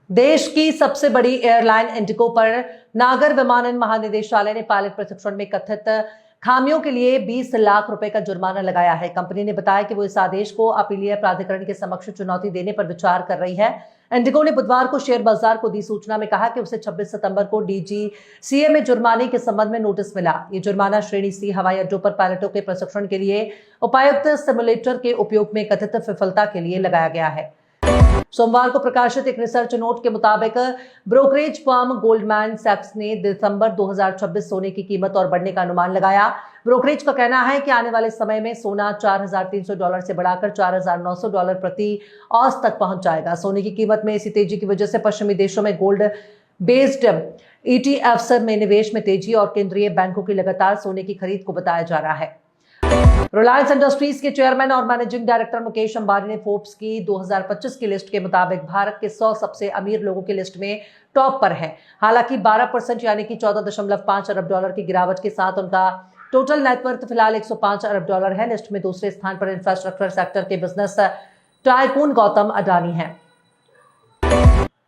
देश की सबसे बड़ी एयरलाइन इंडिगो पर नागर विमानन महानिदेशालय ने पायलट प्रशिक्षण में कथित खामियों के लिए 20 लाख रुपए का जुर्माना लगाया है। कंपनी ने बताया कि वो इस आदेश को अपीलीय प्राधिकरण के समक्ष चुनौती देने पर विचार कर रही है। इंडिगो ने बुधवार को शेयर बाजार को दी सूचना में कहा कि उसे 26 सितंबर को डीजीसीए में जुर्माने के संबंध में नोटिस मिला। ये जुर्माना श्रेणी सी हवाई अड्डों पर पायलटों के प्रशिक्षण के लिए उपायुक्त सिमुलेटर के उपयोग में कथित विफलता के लिए लगाया गया है। सोमवार को प्रकाशित एक रिसर्च नोट के मुताबिक ब्रोकरेज फर्म गोल्डमैन सैक्स ने दिसंबर 2026 सोने की कीमत और बढ़ने का अनुमान लगाया। ब्रोकरेज का कहना है कि आने वाले समय में सोना $4,300 से बढ़ाकर $4,900 प्रति औंस तक पहुंच जाएगा। सोने की कीमत में इसी तेजी की वजह से पश्चिमी देशों में गोल्ड बेस्ड ईटीएफ्स में निवेश में तेजी और केंद्रीय बैंकों की लगातार सोने की खरीद को बताया जा रहा है। रिलायंस इंडस्ट्रीज के चेयरमैन और मैनेजिंग डायरेक्टर मुकेश अंबानी ने फोर्ब्स की 2025 की लिस्ट के मुताबिक भारत के 100 सबसे अमीर लोगों की लिस्ट में टॉप पर हैं। हालांकि 12% यानी कि $14.5 अरब की गिरावट के साथ उनका टोटल नेटवर्थ फिलहाल $105 अरब है। लिस्ट में दूसरे स्थान पर इंफ्रास्ट्रक्चर सेक्टर के बिजनेस टाइकून गौतम अडानी है।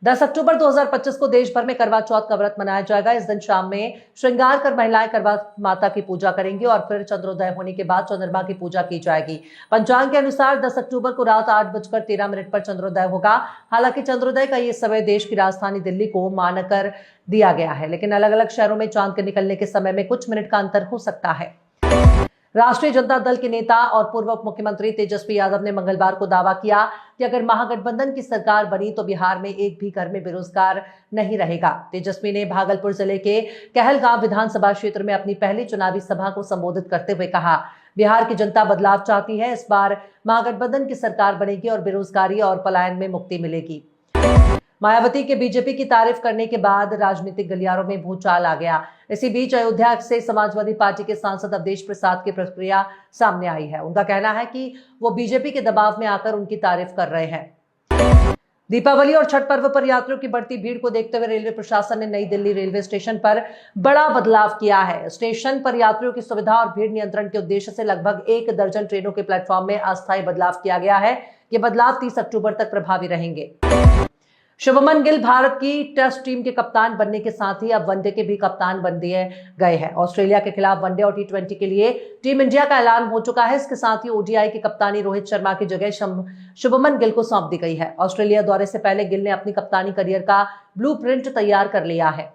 10 अक्टूबर 2025 को देश भर में करवा चौथ का व्रत मनाया जाएगा। इस दिन शाम में श्रृंगार कर महिलाएं करवा माता की पूजा करेंगी और फिर चंद्रोदय होने के बाद चंद्रमा की पूजा की जाएगी। पंचांग के अनुसार 10 अक्टूबर को रात 8:13 पर चंद्रोदय होगा। हालांकि चंद्रोदय का ये समय देश की राजधानी दिल्ली को मानकर दिया गया है, लेकिन अलग अलग शहरों में चांद के निकलने के समय में कुछ मिनट का अंतर हो सकता है। राष्ट्रीय जनता दल के नेता और पूर्व उप मुख्यमंत्री तेजस्वी यादव ने मंगलवार को दावा किया कि अगर महागठबंधन की सरकार बनी तो बिहार में एक भी घर में बेरोजगार नहीं रहेगा। तेजस्वी ने भागलपुर जिले के कहलगांव विधानसभा क्षेत्र में अपनी पहली चुनावी सभा को संबोधित करते हुए कहा, बिहार की जनता बदलाव चाहती है। इस बार महागठबंधन की सरकार बनेगी और बेरोजगारी और पलायन में मुक्ति मिलेगी। मायावती के बीजेपी की तारीफ करने के बाद राजनीतिक गलियारों में भूचाल आ गया। इसी बीच अयोध्या से समाजवादी पार्टी के सांसद अवधेश प्रसाद की प्रतिक्रिया सामने आई है। उनका कहना है कि वो बीजेपी के दबाव में आकर उनकी तारीफ कर रहे हैं। दीपावली और छठ पर्व पर यात्रियों की बढ़ती भीड़ को देखते हुए रेलवे प्रशासन ने नई दिल्ली रेलवे स्टेशन पर बड़ा बदलाव किया है। स्टेशन पर यात्रियों की सुविधा और भीड़ नियंत्रण के उद्देश्य से लगभग 1 दर्जन ट्रेनों के प्लेटफॉर्म में अस्थायी बदलाव किया गया है। ये बदलाव 30 अक्टूबर तक प्रभावी रहेंगे। शुभमन गिल भारत की टेस्ट टीम के कप्तान बनने के साथ ही अब वनडे के भी कप्तान बन दिए गए हैं। ऑस्ट्रेलिया के खिलाफ वनडे और टी20 के लिए टीम इंडिया का ऐलान हो चुका है। इसके साथ ही ओडीआई की कप्तानी रोहित शर्मा की जगह शुभमन गिल को सौंप दी गई है। ऑस्ट्रेलिया दौरे से पहले गिल ने अपनी कप्तानी करियर का ब्लूप्रिंट तैयार कर लिया है।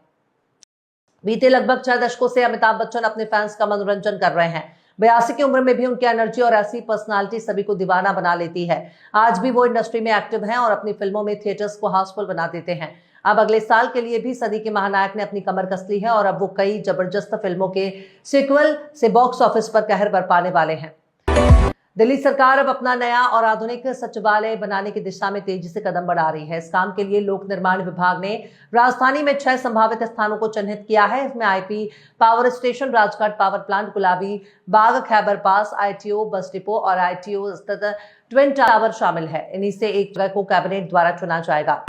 बीते लगभग 6 दशकों से अमिताभ बच्चन अपने फैंस का मनोरंजन कर रहे हैं। 82 की उम्र में भी उनकी एनर्जी और ऐसी पर्सनालिटी सभी को दीवाना बना लेती है। आज भी वो इंडस्ट्री में एक्टिव हैं और अपनी फिल्मों में थिएटर्स को हाउसफुल बना देते हैं। अब अगले साल के लिए भी सदी के महानायक ने अपनी कमर कस ली है और अब वो कई जबरदस्त फिल्मों के सीक्वल से बॉक्स ऑफिस पर कहर बरपाने वाले हैं। दिल्ली सरकार अब अपना नया और आधुनिक सचिवालय बनाने की दिशा में तेजी से कदम बढ़ा रही है। इस काम के लिए लोक निर्माण विभाग ने राजधानी में 6 संभावित स्थानों को चिन्हित किया है। इसमें IP power station, Rajghat power plant, गुलाबी बाग, खैबर पास, आईटीओ बस डिपो और आईटीओ स्थित ट्विन टावर शामिल है। इन्हीं से एक जगह को कैबिनेट द्वारा चुना जाएगा।